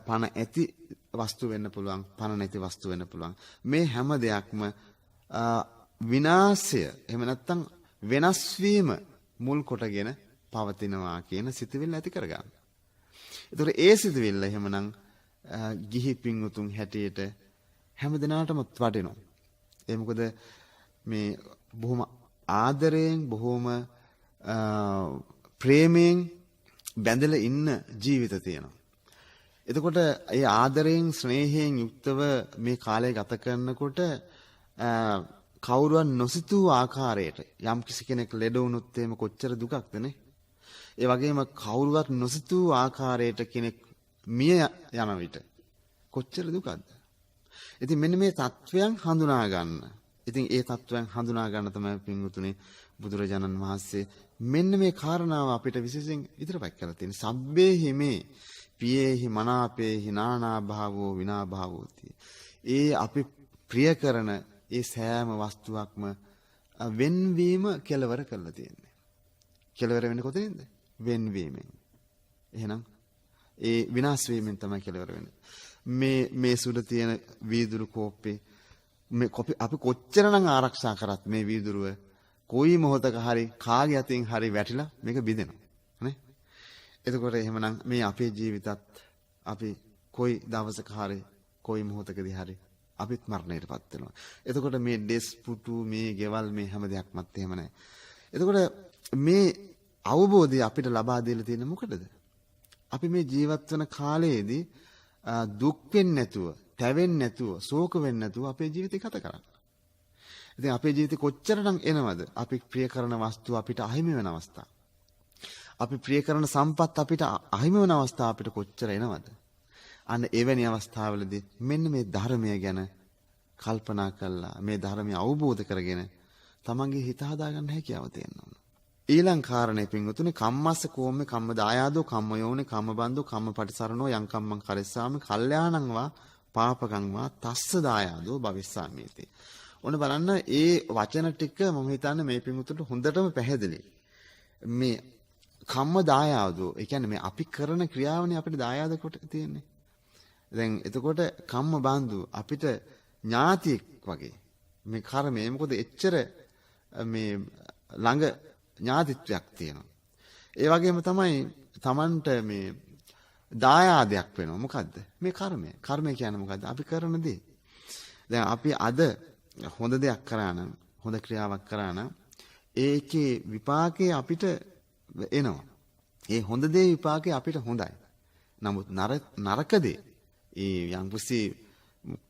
පණ ඇති වස්තු වෙන්න පුළුවන්, පණ නැති වස්තු වෙන්න පුළුවන්. මේ හැම දෙයක්ම විනාශය එහෙම නැත්නම් වෙනස් වීම මුල් කොටගෙන පවතිනවා කියන සිතුවිල්ල ඇති කරගන්න. ඒතර ඒ සිතුවිල්ල එහෙමනම් ගිහි පින්වුතුන් හැටියට හැම දිනාටම වටිනවා. ඒ මොකද මේ බොහොම ආදරයෙන් බොහොම ප්‍රේමයෙන් බැඳලා ඉන්න ජීවිත තියෙනවා. එතකොට ඒ ආදරයෙන් ස්නේහයෙන් යුක්තව මේ කාලය ගත කරනකොට කවුරුවත් නොසිතූ ආකාරයට යම් කිසි කෙනෙක් ලෙඩ වුණොත් එහෙම කොච්චර දුකක්ද නේ? ඒ වගේම කවුරුවත් නොසිතූ ආකාරයට කෙනෙක් මිය යන විට කොච්චර දුකක්ද? ඉතින් මෙන්න මේ தත්වයන් හඳුනා ගන්න. ඉතින් ඒ தත්වයන් හඳුනා ගන්න තමයි පින්වුතුනේ බුදුරජාණන් වහන්සේ මෙන්න මේ කාරණාව අපිට විශේෂයෙන් ඉදිරිපත් කරලා තියෙන්නේ. සබ්බේහි මේ පියේහි මනාපේහි නානා භාවෝ විනා භාවෝති. ඒ අපි ප්‍රිය කරන ඒ සෑම වස්තුවක්ම වෙන්වීම කෙලවර කරලා තියෙන්නේ. කෙලවර වෙන්නේ කොතනින්ද? වෙන්වීමෙන්. එහෙනම් ඒ විනාශ වීමෙන් තමයි කෙලවර වෙන්නේ. මේ සුඩ තියෙන වීදුරු කෝප්පේ මේ අපි කොච්චරනම් ආරක්ෂා කරත් මේ වීදුරුව කොයි මොහොතක හරි කාගේ අතින් හරි වැටිලා මේක බිඳෙනවා නේ? එතකොට එහෙමනම් මේ අපේ ජීවිතත් අපි කොයි දවසක හරි කොයි මොහොතකදී හරි අපිත් මරණයටපත් වෙනවා. එතකොට මේ ඩෙස් පුටු මේ ගෙවල් මේ හැම දෙයක්මත් එහෙම නැහැ. එතකොට මේ අවබෝධය අපිට ලබා දෙලා තියෙන්නේ මොකටද? අපි මේ ජීවත් වෙන කාලයේදී දුක් වෙන්නේ නැතුව, තැවෙන්නේ නැතුව, ශෝක වෙන්නේ නැතුව අපේ ජීවිතය ගත කරන්න. ඉතින් අපේ ජීවිතේ කොච්චරනම් එනවද? අපි ප්‍රිය කරන වස්තු අපිට අහිමි වෙන අවස්ථා. අපි ප්‍රිය කරන සම්පත් අපිට අහිමි වෙන අවස්ථා අපිට කොච්චර එනවද? අන්න එවැනි අවස්ථාවලදී මෙන්න මේ ධර්මය ගැන කල්පනා කළා මේ ධර්මය අවබෝධ කරගෙන තමන්ගේ හිත හදාගන්න හැකියාව තියෙන්න ඕන. ඊළඟ කාරණේ පින්වතුනි කම්මස්ස කෝම්මේ කම්ම දායාදෝ කම්ම යෝනේ කම්ම බන්දෝ කම්ම පටිසරණෝ යං කම්මං කරස්සාමි කල්යාණං වා පාපකං වා තස්ස දායාදෝ භවිස්සාමීති. ඔන්න බලන්න ඒ වචන ටික මම හිතන්නේ මේ පින්වතුන්ට හොඳටම පැහැදිලි. මේ කම්ම දායාදෝ ඒ කියන්නේ මේ අපි කරන ක්‍රියාවනේ අපිට දායාද කොට තියෙන්නේ. දැන් එතකොට කම්ම බන්දු අපිට ඥාතියෙක් වගේ මේ කර්මය මොකද එච්චර මේ ළඟ ඥාතිත්වයක් තියෙනවා. ඒ වගේම තමයි Tamanට මේ දායාදයක් වෙනවා. මොකද්ද? මේ කර්මය. කර්මය කියන්නේ මොකද්ද? අපි කරන දේ. දැන් අපි අද හොඳ දෙයක් කරා නම් හොඳ ක්‍රියාවක් කරා නම් ඒකේ විපාකේ අපිට එනවා. ඒ හොඳ දේ විපාකේ අපිට හොඳයි. නමුත් නරක දේ ඒ යම්කිසි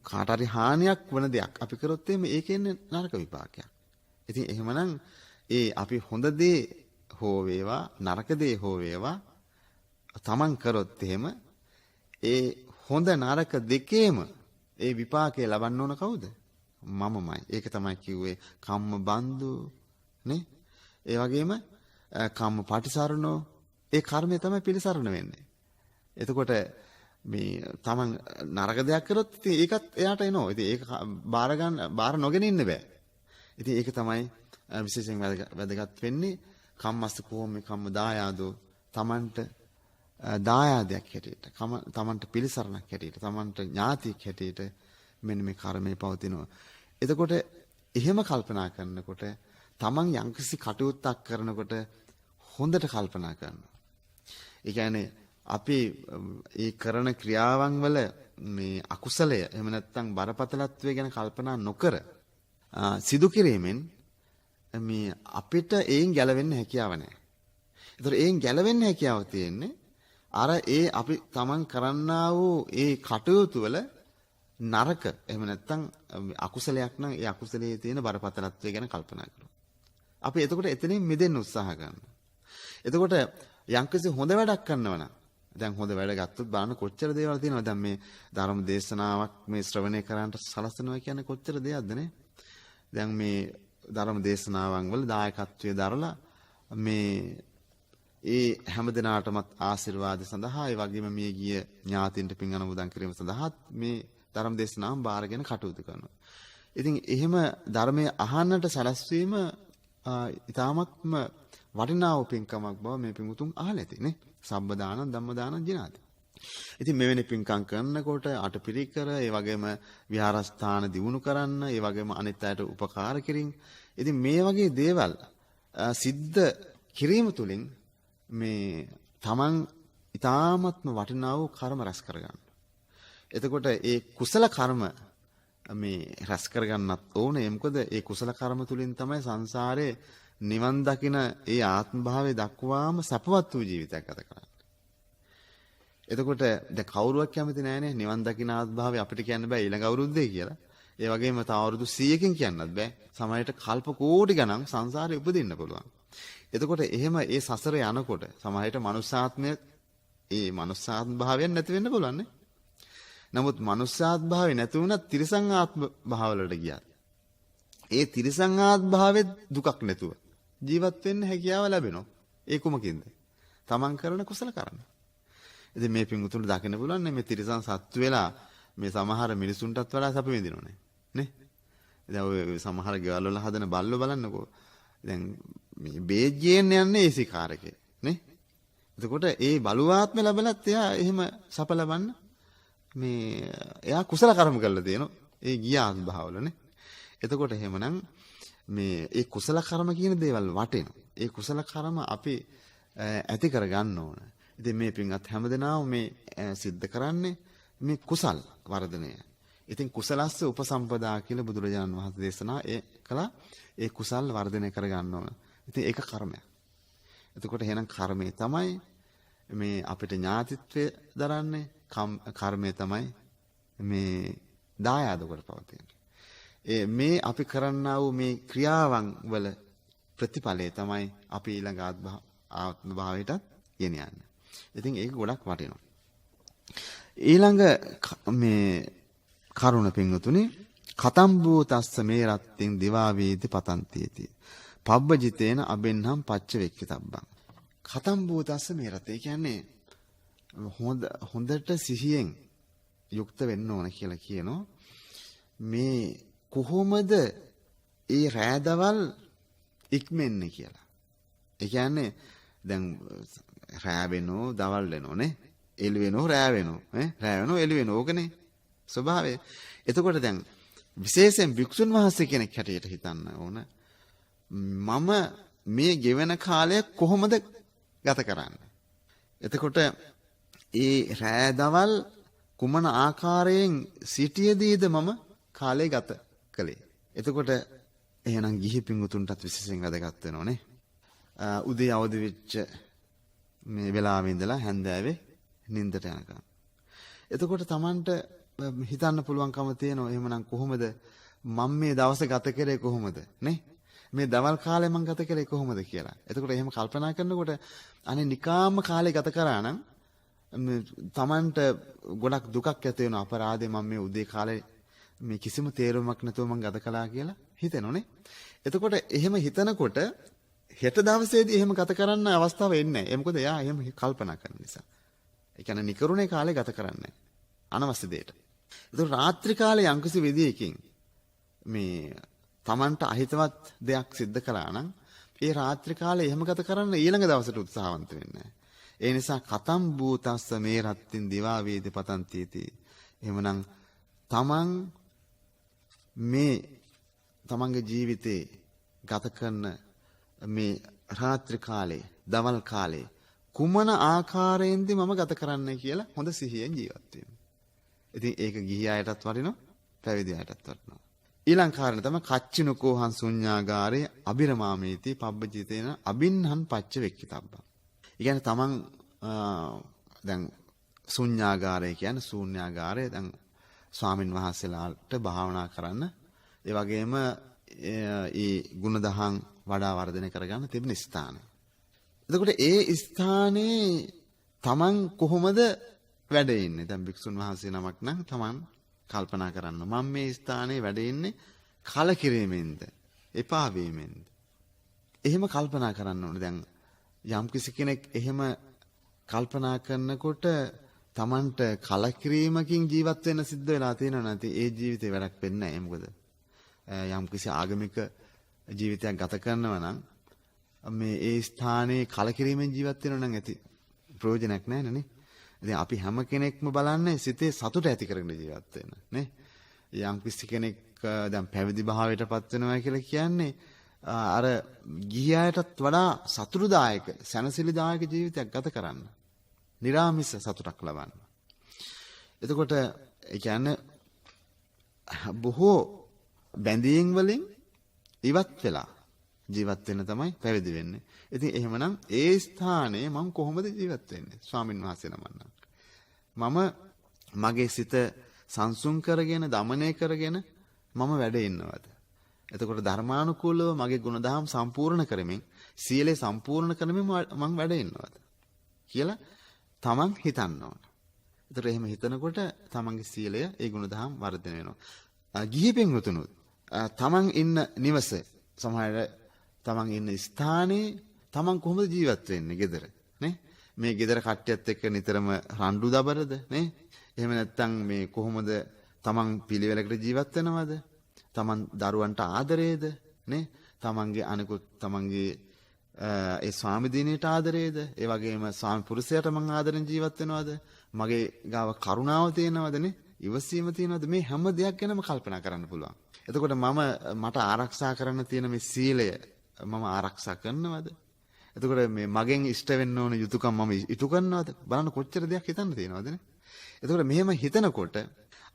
කාට හරි හානියක් වන දෙයක් අපි කරොත් එimhe ඒකෙන්නේ නරක විපාකයක්. ඉතින් එහෙමනම් ඒ අපි හොඳ දේ හෝ වේවා නරක දේ හෝ වේවා තමන් කරොත් එහෙම ඒ හොඳ නරක දෙකේම ඒ විපාකේ ලබන්න ඕන කවුද? මමමයි. ඒක තමයි කිව්වේ කම්ම බන්දු නේ? ඒ වගේම කම්ම පටිසරණෝ ඒ කර්මය තමයි පිළිසරණ වෙන්නේ. එතකොට මේ තමන් නරක දෙයක් කරොත් ඉතින් ඒකත් එයාට එනවා. ඉතින් ඒක බාර නොගෙන ඉන්න බෑ. ඉතින් ඒක තමයි විශේෂයෙන් වැදගත් වෙන්නේ කම්මස්ස කෝම්මේ කම්ම දායාදෝ තමන්ට දායාදයක් හැටියට තමන්ට පිළිසරණක් හැටියට තමන්ට ඥාතියක් හැටියට මෙන්න මේ කර්මය පවතිනවා. එතකොට එහෙම කල්පනා කරනකොට තමන් යම්කිසි කටයුත්තක් කරනකොට හොඳට කල්පනා කරනවා. ඒ කියන්නේ අපි ඒ කරන ක්‍රියාවන් වල මේ අකුසලය එහෙම නැත්නම් බරපතලත්වය ගැන කල්පනා නොකර සිදු කිරීමෙන් මේ අපිට ඒන් ගැලවෙන්න හැකියාව නැහැ. ඒතර ඒන් ගැලවෙන්න හැකියාව තියෙන්නේ අර ඒ අපි තමන් කරන්නා වූ ඒ කටයුතු වල නරක එහෙම නැත්නම් අකුසලයක් නම් ඒ අකුසලයේ තියෙන බරපතලත්වය ගැන කල්පනා කරනවා. අපි එතකොට එතනින් මිදෙන්න උත්සාහ කරනවා. එතකොට යම්කිසි හොඳ වැඩක් කරනවා නම් දැන් හොඳ වැඩ ගත්තොත් බලන්න කොච්චර දේවල් තියෙනවද. දැන් මේ ධර්ම දේශනාවක් මේ ශ්‍රවණය කරන්නට සලස්වනවා කියන්නේ කොච්චර දෙයක්ද නේ. දැන් මේ ධර්ම දේශනාවන් වල දායකත්වයේ දරලා මේ ඒ හැම දිනාටමත් ආශිර්වාද සඳහා ඒ වගේම මේ ගිය ඥාතින්ට පින් අනුමෝදන් කිරීම සඳහා මේ ධර්ම දේශනාවන් බාරගෙන කටයුතු කරනවා. ඉතින් එහෙම ධර්මයේ අහන්නට සැලැස්වීම ඊටාත්ම වටිනා උපින්කමක් බව මේ පිඟුතුන් අහලා ඇති නේ. සබ්බ දාන ධම්ම දාන ජිනාති. ඉතින් මෙවැනි පින්කම් කරනකොට අටපිරිකර ඒ වගේම විහාරස්ථාන දියුණු කරන්න ඒ වගේම අනිත් අයට උපකාර කිරීම. ඉතින් මේ වගේ දේවල් සිද්ධ කිරීම තුළින් මේ තමන් ඊටාත්ම වටිනා වූ කර්ම රැස් කරගන්න. එතකොට ඒ කුසල කර්ම මේ රැස් කරගන්නත් ඕනේ. මොකද ඒ කුසල කර්ම තුලින් තමයි සංසාරේ නිවන් දකින ඒ ආත්ම භාවයේ දක්වාම සපවත් වූ ජීවිතයක් ගත කරන්නේ. එතකොට දැන් කවුරුවක් කැමති නෑනේ නිවන් දකින ආත්ම භාවය අපිට කියන්න බෑ ඊළඟ අවුරුද්දේ කියලා. ඒ වගේම තව අවුරුදු 100කින් කියන්නත් බෑ. සමහරවිට කල්ප කෝටි ගණන් සංසාරේ උපදින්න පුළුවන්. එතකොට එහෙම ඒ සසර යනකොට සමහරවිට මනුස්සාත්මය ඒ මනුස්සාත්ම භාවයක් නැති වෙන්න පුළුවන් නේ. නමුත් මනුස්සාත්ම භාවය නැති වුණත් තිරිසං ආත්ම භාවවලට ගියත් ඒ තිරිසං ආත්ම භාවෙත් දුකක් නැතුව ජීවත් වෙන්න හැකියාව ලැබෙනවා. ඒ කුමකින්ද? තමන් කරන කුසල කර්ම. ඉතින් මේ පිංගුතුන්ට දකින්න පුළුවන් මේ තිරිසං සත්තු වෙලා මේ සමහර මිනිසුන්ටත් වඩා සැප විඳිනවනේ නේ. දැන් ඔය සමහර ගෙවල් වල හදන බල්ලෝ බලන්නකෝ. දැන් මේ බේජ්ජෙන් යන්නේ ඒසි කාර්කේ නේ. එතකොට ඒ බලුවාත්ම ලැබලත් එයා එහෙම සැප ලබන්න මේ එයා කුසල කර්ම කරලා තියෙනවා. ඒ ගියාත් භාවවලනේ. එතකොට එහෙමනම් මේ ඒ කුසල කර්ම කියන දේවල් වටිනවා. ඒ කුසල කර්ම අපි ඇති කර ගන්න ඕන. ඉතින් මේ පින්වත් හැමදෙනාම මේ සිද්ධ කරන්නේ මේ කුසල් වර්ධනය. ඉතින් කුසලස්ස උපසම්පදා කියලා බුදුරජාණන් වහන්සේ දේශනා කළා. ඒ කුසල් වර්ධනය කර ගන්න ඕන. ඉතින් ඒක කර්මයක්. එතකොට එහෙනම් කර්මය තමයි මේ අපිට ඥාතිත්වය දරන්නේ. කර්මය තමයි මේ දායාද කොට පවතින්නේ. මේ අපි කරන්නා වූ මේ ක්‍රියාවන් වල ප්‍රතිඵලය තමයි අපි ඊළඟ ආත්ම භාවයටත් ගෙන යන්නේ. ඉතින් ඒක ගොඩක් වටිනවා. ඊළඟ මේ කරුණ පින්වතුනි කතම්බූතස්ස මේ රත්තින් දිවා වේති පතන්තිති. පබ්බජිතේන අබෙන්හම් පච්ච වෙක්කිතබ්බං. කතම්බූතස්ස මේ රතේ කියන්නේ හොඳට සිහියෙන් යුක්ත වෙන්න ඕන කියලා කියනවා. මේ කොහොමද ඒ රෑදවල් ඉක්මෙන්නේ කියලා. ඒ කියන්නේ දැන් රෑ වෙනෝ දවල් වෙනෝ නේ. එළි වෙනෝ රෑ වෙනෝ ඈ රෑ වෙනෝ එළි වෙනෝ ඕකනේ ස්වභාවය. එතකොට දැන් විශේෂයෙන් භික්ෂුන් වහන්සේ කෙනෙක් හැටියට හිතන්න ඕන මම මේ ගෙවන කාලය කොහොමද ගත කරන්නේ. එතකොට ඒ රෑ දවල් කුමන ආකාරයෙන් සිටියේදීද මම කාලය ගත කළේ. එතකොට එහෙනම් ගිහි පිංගුතුන්ටත් විශේෂයෙන් වැදගත් වෙනෝනේ. උදේ අවදි වෙච්ච මේ වෙලාවෙ ඉඳලා හැන්දෑවේ නිින්දට යනකම්. එතකොට Tamanට හිතන්න පුළුවන්කම තියෙනවා එහෙමනම් කොහොමද මම මේ දවස ගත කරේ කොහොමද නේ? මේ දවල් කාලේ මම ගත කරේ කොහොමද කියලා. එතකොට එහෙම කල්පනා කරනකොට අනේ නිකාම්ම කාලේ ගත කරා නම් Tamanට ගොඩක් දුකක් ඇති වෙන අපරාධේ මම මේ උදේ කාලේ මේ කිසිම තේරුමක් නැතුව මම ගත කළා කියලා හිතෙනෝනේ. එතකොට එහෙම හිතනකොට හෙට දවසේදී එහෙම ගත කරන්න අවස්ථාව එන්නේ නැහැ. මොකද එයා එහෙම කල්පනා කරන නිසා. ඒ කියන්නේ නිකරුණේ කාලේ ගත කරන්නේ අනවශ්‍ය දෙයට. එතකොට රාත්‍රී කාලේ යම්කිසි විදියකින් මේ Tamanට අහිතවත් දෙයක් සිද්ධ කළා නම් ඒ රාත්‍රී කාලේ එහෙම ගත කරන්න ඊළඟ දවසට උත්සාහවන්ත වෙන්නේ නැහැ. ඒ නිසා කතම් භූතස්ස මේ රත්තින් දිවා වේද පතන්තිති. එහෙමනම් Taman මේ තමන්ගේ ජීවිතේ ගත කරන මේ රාත්‍රී කාලේ, දවල් කාලේ කුමන ආකාරයෙන්ද මම ගත කරන්නේ කියලා හොඳ සිහියෙන් ජීවත් වෙන්න. ඉතින් ඒක ගිහි අයටත් වටිනවා, පැවිදි අයටත් වටිනවා. ඊළඟ කාරණේ තමයි කච්චිනකෝහං ශුඤ්ඤාගාරේ අබිරමාමේති පබ්බජිතේන අබින්හං පච්ච වෙක්කිතබ්බං. ඒ කියන්නේ තමන් දැන් ශුඤ්ඤාගාරය කියන්නේ ශූන්‍යාගාරය. දැන් ස්වාමින් වහන්සේලාට භාවනා කරන්න, ඒ වගේම ඒ ගුණදහම් වඩා වර්ධනය කරගන්න තිබෙන ස්ථාන. එතකොට ඒ ස්ථානේ තමන් කොහොමද වැඩ ඉන්නේ? දැන් භික්ෂුන් වහන්සේ නමක් නම් තමන් කල්පනා කරන්න, මම මේ ස්ථානේ වැඩ ඉන්නේ කලකිරීමෙන්ද, එපා වීමෙන්ද? එහෙම කල්පනා කරන්න ඕනේ. දැන් යම් කිසි කෙනෙක් එහෙම කල්පනා කරනකොට තමන්ට කලකිරීමකින් ජීවත් වෙන්න සිද්ධ වෙලා තියෙනවා නැති ඒ ජීවිතේ වැඩක් වෙන්නේ නැහැ. මොකද යම් කිසි ආගමික ජීවිතයක් ගත කරනවා නම් මේ ඒ ස්ථානයේ කලකිරීමෙන් ජීවත් වෙනවා නම් ඇති ප්‍රයෝජනයක් නැහැ නේ. ඉතින් අපි හැම කෙනෙක්ම බලන්නේ සිතේ සතුට ඇති කරගෙන ජීවත් වෙන්න නේ. යම් කිසි කෙනෙක් දැන් පැවිදි භාවයටපත් වෙනවා කියලා කියන්නේ අර ගිහියටත් වඩා සතුටුදායක, සැනසෙලිදායක ජීවිතයක් ගත කරන්න. නිරාමිස සතුටක් ලබන්න. එතකොට ඒ කියන්නේ බොහෝ බැඳීම් වලින් ඉවත් වෙලා ජීවත් වෙන්න තමයි පැවිදි වෙන්නේ. ඉතින් එහෙමනම් ඒ ස්ථානයේ මම කොහොමද ජීවත් වෙන්නේ? ස්වාමින් වහන්සේ නමන්න. මම මගේ සිත සංසුන් කරගෙන, දමනය කරගෙන මම වැඩ ඉන්නවද? එතකොට ධර්මානුකූලව මගේ ගුණධම් සම්පූර්ණ කරමින්, සීලය සම්පූර්ණ කරමින් මම වැඩ ඉන්නවද කියලා තමන් හිතන්න ඕන. එතකොට එහෙම හිතනකොට තමන්ගේ සීලය, ඒ ගුණධම් වර්ධනය වෙනවා. ගිහි පින්වතුනුත් තමන් ඉන්න නිවස, සමහර තමන් ඉන්න ස්ථානයේ තමන් කොහොමද ජීවත් වෙන්නේ? ගෙදර නේ? මේ ගෙදර කට්ටියත් එක්ක නිතරම රණ්ඩු දබරද නේ? එහෙම නැත්නම් මේ කොහොමද තමන් පිළිවෙලකට ජීවත් වෙනවද? තමන් දරුවන්ට ආදරේද නේ? තමන්ගේ අනිකුත් තමන්ගේ ඒ ස්වාමි දිනේට ආදරේද? ඒ වගේම ස්වාමි පුරුෂයාට මං ආදරෙන් ජීවත් වෙනවද? මගේ ගාව කරුණාව තියෙනවද නේ? ඉවසීම තියෙනවද? මේ හැම දෙයක් ගැනම කල්පනා කරන්න පුළුවන්. එතකොට මට ආරක්ෂා කරන්න තියෙන මේ සීලය මම ආරක්ෂා කරනවද? එතකොට මේ මගෙන් ඉෂ්ට වෙන්න ඕන යුතුයකම් මම ඉටු කරනවද? බලන්න කොච්චර දෙයක් හිතන්න තියෙනවද නේ? එතකොට මෙහෙම හිතනකොට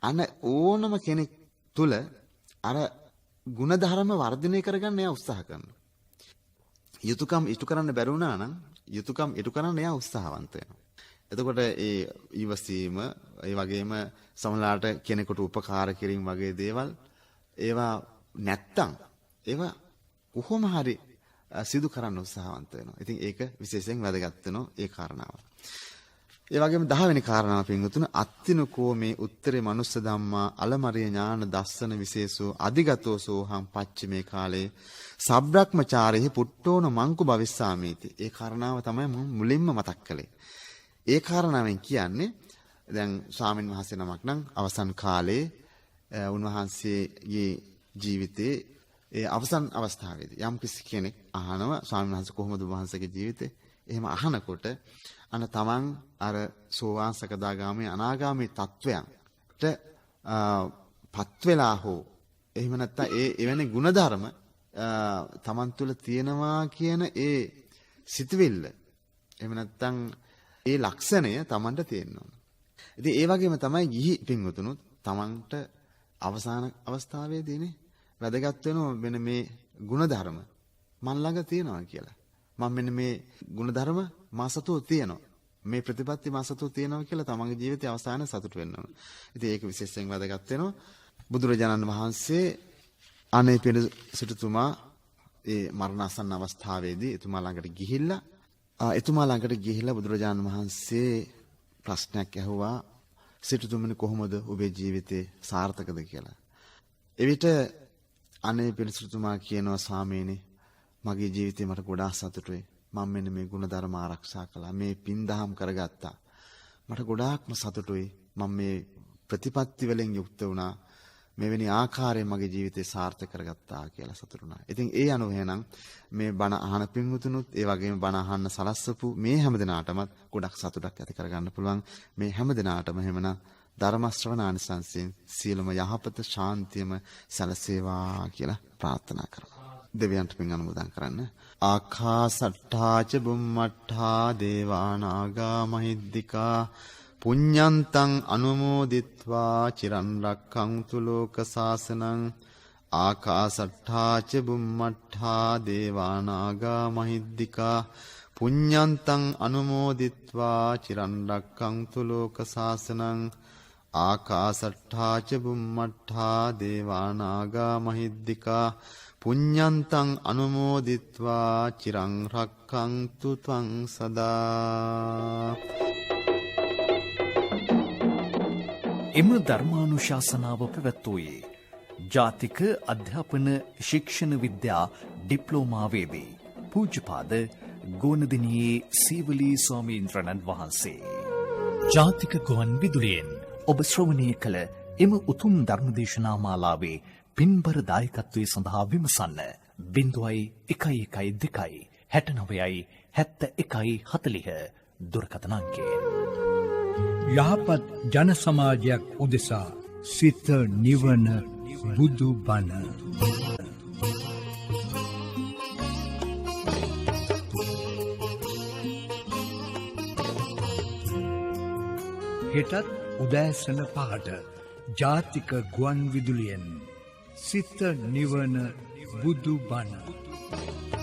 අන ඕනම කෙනෙක් තුල අර ಗುಣධර්ම වර්ධනය කරගන්න එයා උත්සාහ කරනවා. යුතුයකම් ඉටු කරන්න බැරි වුණා නම් යුතුයකම් ඉටු කරන්න එයා උත්සාහවන්ත වෙනවා. එතකොට ඒ ඊවසීම, ඒ වගේම සමහරලාට කෙනෙකුට උපකාර කිරීම වගේ දේවල් ඒවා නැත්තම් ඒවා කොහොම හරි සිදු කරන්න උත්සාහවන්ත වෙනවා. ඉතින් ඒක විශේෂයෙන් වැදගත් වෙනවා ඒ කාරණාව. ඒ වගේම 10 වෙනි කාරණාව පින්වතුන අත්තිනකෝ මේ උත්තරේ මනුස්ස ධම්මා අලමරිය ඥාන දස්සන විශේෂෝ අධිගතෝ සෝහං පච්චමේ කාලේ සබ්‍රක්‍මචාරේ පුට්ටෝන මංකු භවිස්සාමීති. ඒ කාරණාව තමයි මම මුලින්ම මතක් කළේ. ඒ කාරණාවෙන් කියන්නේ දැන් ස්වාමින් වහන්සේ නමක් නම් අවසන් කාලේ උන්වහන්සේගේ ජීවිතේ ඒ අවසන් අවස්ථාවේදී යම් කිසි කෙනෙක් අහනවා ස්වාමීන් වහන්සේ කොහොමද වහන්සේගේ ජීවිතේ? එහෙම අහනකොට අන තමන් අර සෝවාන් සකදාගාමී අනාගාමී තත්වයන්ට පත් වෙලා හෝ එහෙම නැත්නම් ඒ එවැනි ಗುಣධර්ම තමන් තුළ තියෙනවා කියන ඒ සිතවිල්ල එහෙම නැත්නම් ඒ ලක්ෂණය තමන්ට තියෙන්න ඕන. ඉතින් ඒ වගේම තමයි ගිහි පින්වතුනුත් තමන්ට අවසාන අවස්ථාවේදීනේ වැදගත් වෙනවා මෙන්න මේ ಗುಣධර්ම මන් ළඟ තියෙනවා කියලා. මම මෙන්න මේ ಗುಣධර්ම මාසතෝ තියෙනවා. මේ ප්‍රතිපත්ති මාසතෝ තියෙනවා කියලා තමන්ගේ ජීවිතයේ අවසාන සතුට වෙන්න ඕන. ඉතින් ඒක විශේෂයෙන් වැදගත් වෙනවා. බුදුරජාණන් වහන්සේ අනේ පිළ සිටුතුමා ඒ මරණාසන්න අවස්ථාවේදී එතුමා ළඟට ගිහිල්ලා බුදුරජාණන් වහන්සේ ප්‍රශ්නයක් ඇහුවා සිටුතුමනි කොහොමද ඔබේ ජීවිතේ සාර්ථකද කියලා. එවිට අනේ පිළ සිටුතුමා කියනවා ස්වාමීනි මගේ ජීවිතේ මට ගොඩාක් සතුටුයි. මම මෙන්න මේ ගුණධර්ම ආරක්ෂා කළා. මේ පින්දහම් කරගත්තා. මට ගොඩාක්ම සතුටුයි. මම මේ ප්‍රතිපත්ති වලින් යුක්ත වුණා. මෙවැනි ආකාරයෙන් මගේ ජීවිතේ සාර්ථක කරගත්තා කියලා සතුටු වුණා. ඉතින් ඒ අනුව එහෙනම් මේ බණ අහන පින්වතුනුත් ඒ වගේම බණ අහන්න සලස්සපු මේ හැම දිනාටමත් ගොඩක් සතුටක් ඇති කරගන්න පුළුවන්. මේ හැම දිනාටම එහෙමනම් ධර්ම ශ්‍රවණ ආනිසංසයෙන් සියලුම යහපත ශාන්තියම සැලසේවා කියලා ප්‍රාර්ථනා කරනවා. දෙවියන්ට පින් අනුමෝදන් කරන්න. ආකාසට්ඨා ච බුම්මට්ඨා දේවා නාග මහිද්దికා පුඤ්ඤන්තං අනුමෝදිත්වා චිරන් රක්ඛන්තු ලෝක සාසනං. ආකාසට්ඨා ච බුම්මට්ඨා දේවා නාග මහිද්దికා පුඤ්ඤන්තං අනුමෝදිත්වා චිරන් රක්ඛන්තු ලෝක සාසනං. ආකාසට්ඨා ච බුම්මට්ඨා දේවා නාග මහිද්దికා පුඤ්ඤන්තං අනුමෝදිත්වා චිරං රක්ඛන්තු ත්වං සදා. එම ධර්මානුශාසනාව පැවැත්වුවේ ජාතික අධ්‍යාපන ශික්ෂණ විද්‍යා ඩිප්ලෝමාවේදී පූජ්‍යපාද ගෝනදිනියේ සීවලී ස්වාමීන්ද්‍රණන් වහන්සේ. ජාතික ගුවන් විදුලියෙන් ඔබ ශ්‍රවණය කළ එම උතුම් ධර්මදේශනා මාලාවේ පින්බර දායකත්වයේ සඳහා විමසන්න 0112 69 71 40 දුරකථන අංකයෙන්. යහපත් ජන සමාජයක් උදෙසා සිත නිවන බුදු බණ. හෙටත් උදෑසන 5ට ජාතික ගුවන් විදුලියෙන් සිත නිවන බුදු බණ.